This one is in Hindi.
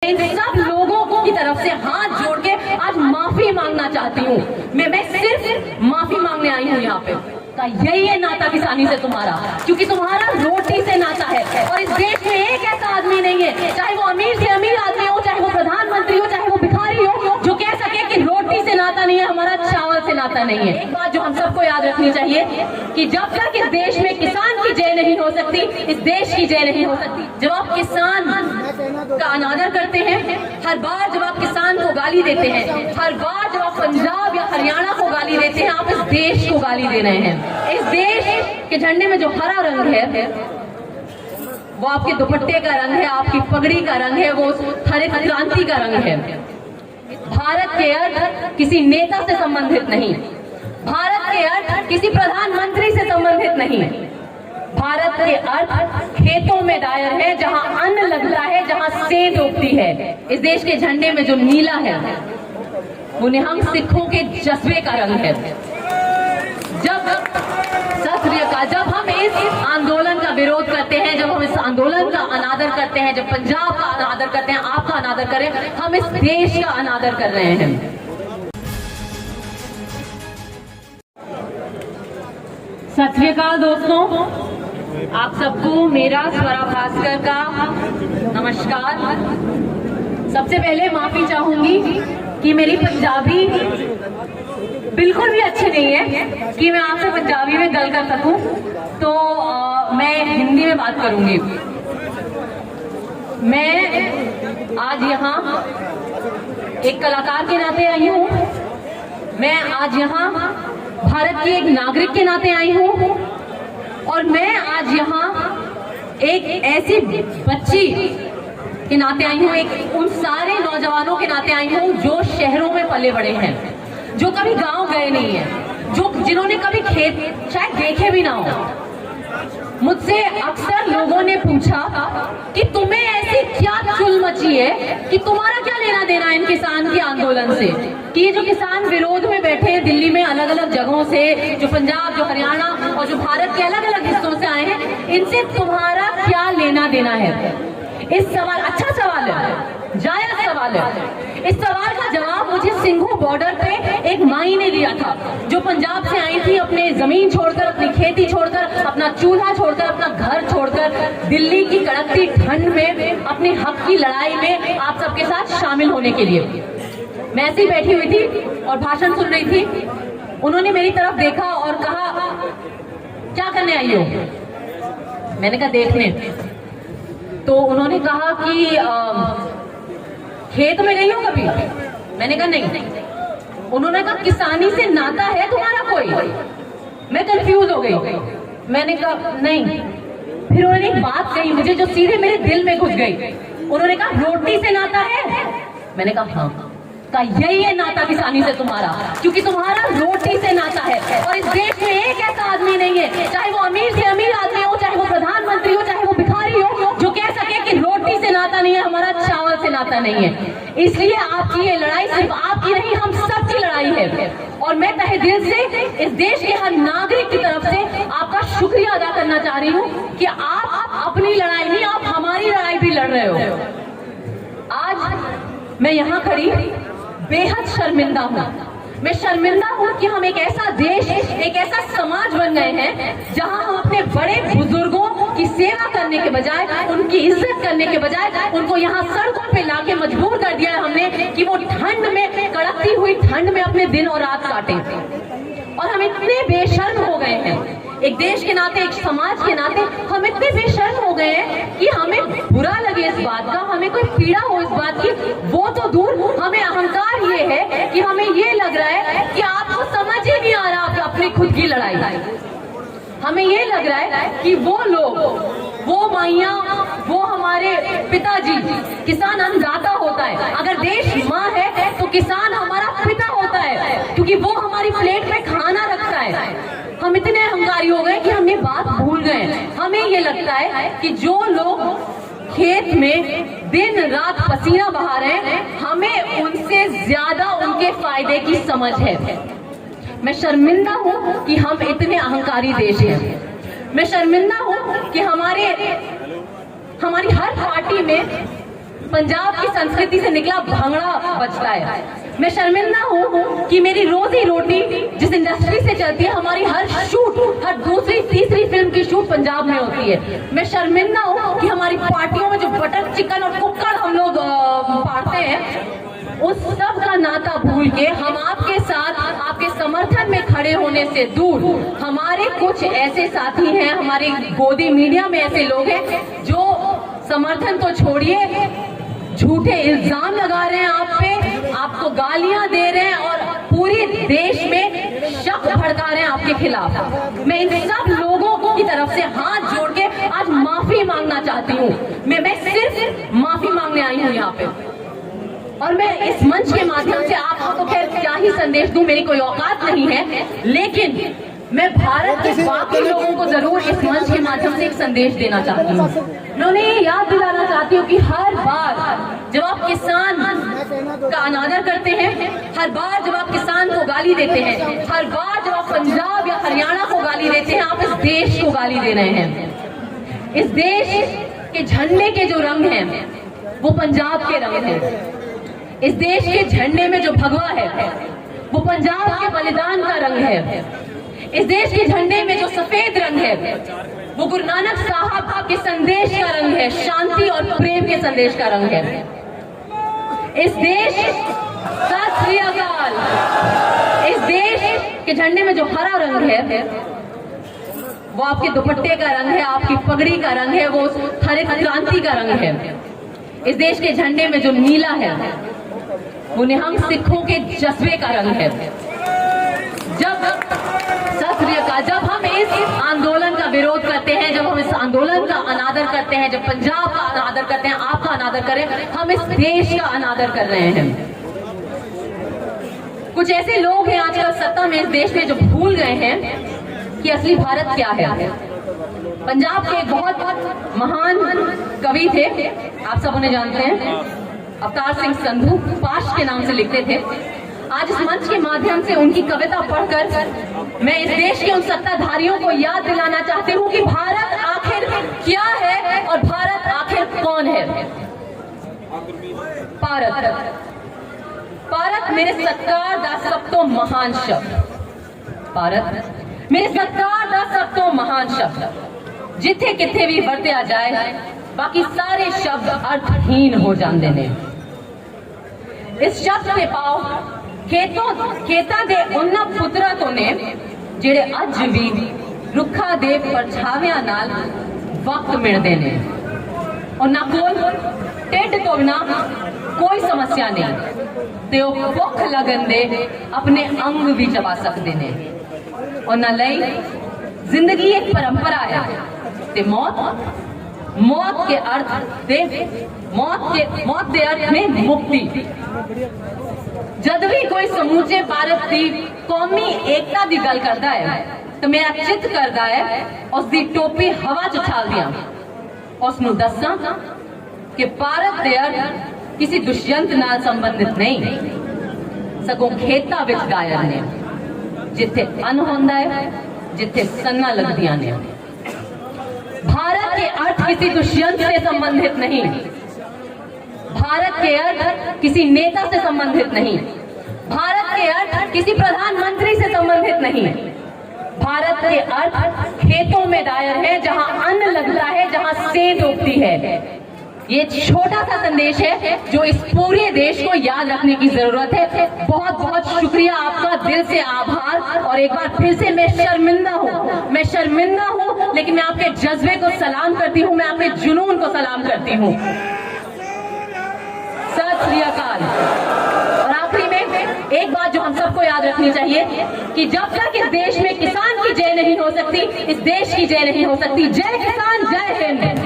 इन सब लोगों की तरफ से हाथ जोड़ के आज माफी मांगना चाहती हूँ। मैं सिर्फ माफी मांगने आई हूँ यहाँ पे। यही है नाता किसानी से तुम्हारा, क्योंकि तुम्हारा रोटी से नाता है। और इस देश में एक ऐसा आदमी नहीं है, चाहे वो अमीर से अमीर आदमी हो, चाहे वो प्रधानमंत्री हो, चाहे वो भिखारी हो, जो कह सके कि रोटी से नाता नहीं है, हमारा चावल से नाता नहीं है। एक बात जो हम सबको याद रखनी चाहिए कि जब तक इस देश में किसान की जय नहीं हो सकती, इस देश की जय नहीं हो सकती। जब आप किसान का अनादर करते हैं, हर बार जब आप किसान को गाली देते हैं, हर बार जब आप पंजाब या हरियाणा को गाली देते हैं, आप इस देश को गाली दे रहे हैं। इस देश के झंडे में जो हरा रंग है वो आपके दुपट्टे का रंग है, आपकी पगड़ी का रंग है, वो हरित क्रांति का रंग है। भारत के अर्थ किसी नेता से संबंधित नहीं, भारत के अर्थ किसी प्रधानमंत्री से संबंधित नहीं। भारत के अर्थ खेतों में दायर है, जहां अन्न लगता है, जहां सेंध उगती है। इस देश के झंडे में जो नीला है वो निहंग सिखों के जज्बे का रंग है। जब हम इस आंदोलन का विरोध करते हैं, जब हम इस आंदोलन का अनादर करते हैं, जब पंजाब का अनादर करते हैं, आपका अनादर करें, हम इस देश का अनादर कर रहे हैं। सत श्री अकाल दोस्तों, आप सबको मेरा स्वरा भास्कर का नमस्कार। सबसे पहले माफी चाहूंगी कि मेरी पंजाबी बिल्कुल भी अच्छी नहीं है कि मैं आपसे पंजाबी में गल कर सकूं, तो मैं हिंदी में बात करूंगी। मैं आज यहाँ एक कलाकार के नाते आई हूँ, मैं आज यहाँ भारत की एक नागरिक के नाते आई हूँ, और मैं आज यहाँ एक ऐसी बच्ची के नाते आई हूँ, एक उन सारे नौजवानों के नाते आई हूँ जो शहरों में पले बड़े हैं, जो कभी गांव गए नहीं है, जिन्होंने कभी खेत शायद देखे भी ना हो। मुझसे अक्सर लोगों ने पूछा कि तुम्हें ऐसी क्या चुल मची है कि तुम्हारा क्या लेना देना इन किसान के आंदोलन से, कि ये जो किसान विरोध में बैठे हैं दिल्ली में अलग अलग जगहों से, जो पंजाब, जो हरियाणा और जो भारत के अलग अलग हिस्सों से आए हैं, इनसे तुम्हारा क्या लेना देना है। इस सवाल, अच्छा सवाल है, जायज सवाल है। इस सवाल का जवाब मुझे सिंघू बॉर्डर पे एक माई ने दिया था, जो पंजाब से आई थी, अपने जमीन छोड़कर, अपनी खेती छोड़कर, अपना चूल्हा छोड़कर, अपना घर छोड़कर, दिल्ली की कड़कती ठंड में अपने हक की लड़ाई में आप सबके साथ शामिल होने के लिए। मैं ऐसी बैठी हुई थी और भाषण सुन रही थी। उन्होंने मेरी तरफ देखा और कहा, क्या करने आई हो? मैंने कहा देखने। तो उन्होंने कहा कि खेत में गई हो कभी? मैंने कहा नहीं। उन्होंने कहा किसानी से नाता है तुम्हारा कोई? मैं कंफ्यूज हो गई। मैंने कहा नहीं। फिर उन्होंने एक बात कही मुझे जो सीधे मेरे दिल में घुस गई। उन्होंने कहा रोटी से नाता है? मैंने कहा हाँ। कहा यही है नाता किसानी से तुम्हारा, क्योंकि तुम्हारा रोटी से नाता है। और इस देश में एक ऐसा आदमी नहीं है, चाहे वो अमीर से अमीर आदमी हो, चाहे वो प्रधानमंत्री हो, चाहे वो भिखारी हो, जो कह सके कि रोटी से नाता नहीं है, हमारा चावल से नाता नहीं है। इसलिए आपकी ये लड़ाई सिर्फ आपकी नहीं, हम सबकी लड़ाई है। और मैं तहे दिल से इस देश के हर नागरिक की तरफ से आपका शुक्रिया अदा करना चाह रही हूँ कि आप अपनी लड़ाई नहीं, आप हमारी लड़ाई भी लड़ रहे हो। आज मैं यहाँ खड़ी बेहद शर्मिंदा हूँ। मैं शर्मिंदा हूँ कि हम एक ऐसा देश, एक ऐसा समाज बन गए हैं जहाँ हम अपने बड़े बुजुर्गों की सेवा करने के बजाय, उनकी इज्जत करने के बजाय, उनको यहाँ सड़कों पे लाके मजबूर कर दिया है हमने कि वो ठंड में, कड़कती हुई ठंड में अपने दिन और रात काटें। और हम इतने बेशर्म हो गए हैं, एक देश के नाते, एक समाज के नाते हम इतने बेशर्म हो गए हैं कि हमें बुरा लगे इस बात का, हमें कोई पीड़ा हो इस बात की, वो तो दूर, हमें अहंकार ये है कि हमें ये लग रहा है कि आपको समझ ही नहीं आ रहा आप अपनी खुद की लड़ाई। हमें ये लग रहा है कि वो लोग, वो माइयां, वो हमारे पिताजी, किसान अन्नदाता होता है। अगर देश माँ है तो किसान हमारा पिता होता है, क्योंकि वो हमारी प्लेट में खाना रखता है। हम इतने अहंकारी हो गए कि हम ये बात भूल गए। हमें ये लगता है कि जो लोग खेत में दिन रात पसीना बहा रहे हैं, हमें उनसे ज्यादा उनके फायदे की समझ है। मैं शर्मिंदा हूँ कि हम इतने अहंकारी देश हैं। मैं शर्मिंदा हूँ कि हमारी हर पार्टी में पंजाब की संस्कृति से निकला भंगड़ा बजता है। मैं शर्मिंदा हूँ कि मेरी रोजी रोटी जिस इंडस्ट्री से चलती है, हमारी हर शूट, हर दूसरी तीसरी फिल्म की शूट पंजाब में होती है। मैं शर्मिंदा हूँ कि हमारी पार्टियों में जो बटर चिकन और कुक्कड़ हम लोग पाते हैं, उस सब का नाता भूल के हम आपके साथ, आपके समर्थन में खड़े होने से दूर, हमारे कुछ ऐसे साथी हैं, हमारे गोदी मीडिया में ऐसे लोग हैं जो समर्थन तो छोड़िए, झूठे इल्जाम लगा रहे हैं आप पे, आपको गालियां दे रहे हैं और पूरे देश में शक भड़का रहे हैं आपके खिलाफ। मैं इन सब लोगों की तरफ से हाथ जोड़ के आज माफी मांगना चाहती हूँ। मैं सिर्फ माफी मांगने आई हूँ यहाँ पे, और मैं इस मंच के माध्यम से आपको तो खैर क्या ही संदेश दूं, मेरी कोई औकात नहीं है, लेकिन मैं भारत के बाकी लोगों को जरूर इस मंच के माध्यम से एक संदेश देना चाहती हूँ। मैं उन्हें ये याद दिलाना चाहती हूँ कि हर बार जब आप किसान का अनादर करते हैं, हर बार जब आप किसान को गाली देते हैं, हर बार जब आप पंजाब या हरियाणा को गाली देते हैं, आप इस देश को गाली दे रहे हैं। इस देश के झंडे के जो रंग हैं वो पंजाब के रंग हैं। इस देश के झंडे में जो भगवा है वो पंजाब के बलिदान का रंग है। इस देश के झंडे में जो सफेद रंग है वो गुरु नानक साहब के संदेश का रंग है, शांति और प्रेम के संदेश का रंग है। इस देश, सत श्री अकाल, इस देश के झंडे में जो हरा रंग है वो आपके दुपट्टे का रंग है, आपकी पगड़ी का रंग है, वो हरित क्रांति का रंग है। इस देश के झंडे में जो नीला है वो हम सिखों के जज्बे का रंग है। जब हम इस आंदोलन का विरोध करते हैं, जब हम इस आंदोलन का अनादर करते हैं, जब पंजाब का अनादर करते हैं, आपका अनादर करें, हम इस देश का अनादर कर रहे हैं। कुछ ऐसे लोग हैं आजकल सत्ता में इस देश में जो भूल गए हैं कि असली भारत क्या है। पंजाब के एक बहुत महान कवि थे, आप सब उन्हें जानते हैं, अवतार सिंह संधू, पाश के नाम से लिखते थे। आज इस मंच के माध्यम से उनकी कविता पढ़कर मैं इस देश के उन सत्ताधारियों को याद दिलाना चाहती हूँ कि भारत आखिर क्या है और भारत आखिर कौन है। भारत मेरे सरकार दा सब तो महान शब्द, भारत मेरे सरकार दा सब तो महान शब्द, जिथे किथे भी वरत्या जाए बाकी सारे शब्द अर्थहीन हो जाते ने। इस शब्द से पाओ खेतां दे उन्ना पुत्रा तो ने जेड़े अज भी रुखा दे परछावियां नाल वक्त मिलदे ने, और ना कोई ढिड तो ना कोई समस्या नहीं, ते ओ भुख लगन दे अपने अंग भी चबा सकते ने। और ना लई जिंदगी एक परंपरा है, ते मौत के अर्थ में मुक्ति। जद भी कोई समूचे भारत की कौमी एकता की गल करता है तो मेरा चित करता है उसकी टोपी हवा च उछाल दिया, उसनू दसा कि भारत के अर्थ किसी दुष्यंत नाल संबंधित नहीं, सगों खेता विच दायर ने, जिथे अन्न होंदा है, जिथे सन्ना लगदियां ने। भारत के अर्थ किसी दुष्यंत से संबंधित नहीं, भारत के अर्थ किसी नेता से संबंधित नहीं, भारत के अर्थ किसी प्रधानमंत्री से संबंधित नहीं। भारत के अर्थ खेतों में दायर है, जहां अन्न लगता है, जहां सेंध उगती है। ये छोटा सा संदेश है जो इस पूरे देश को याद रखने की जरूरत है। बहुत बहुत शुक्रिया, आपका दिल से आभार। और एक बार फिर से मैं शर्मिंदा हूँ, लेकिन मैं आपके जज्बे को सलाम करती हूँ, मैं आपके जुनून को सलाम करती हूँ। सत श्री अकाल। और आखिरी में एक बात जो हम सबको याद रखनी चाहिए कि जब तक इस देश में किसान की जय नहीं हो सकती, इस देश की जय नहीं हो सकती। जय किसान, जय हिंद।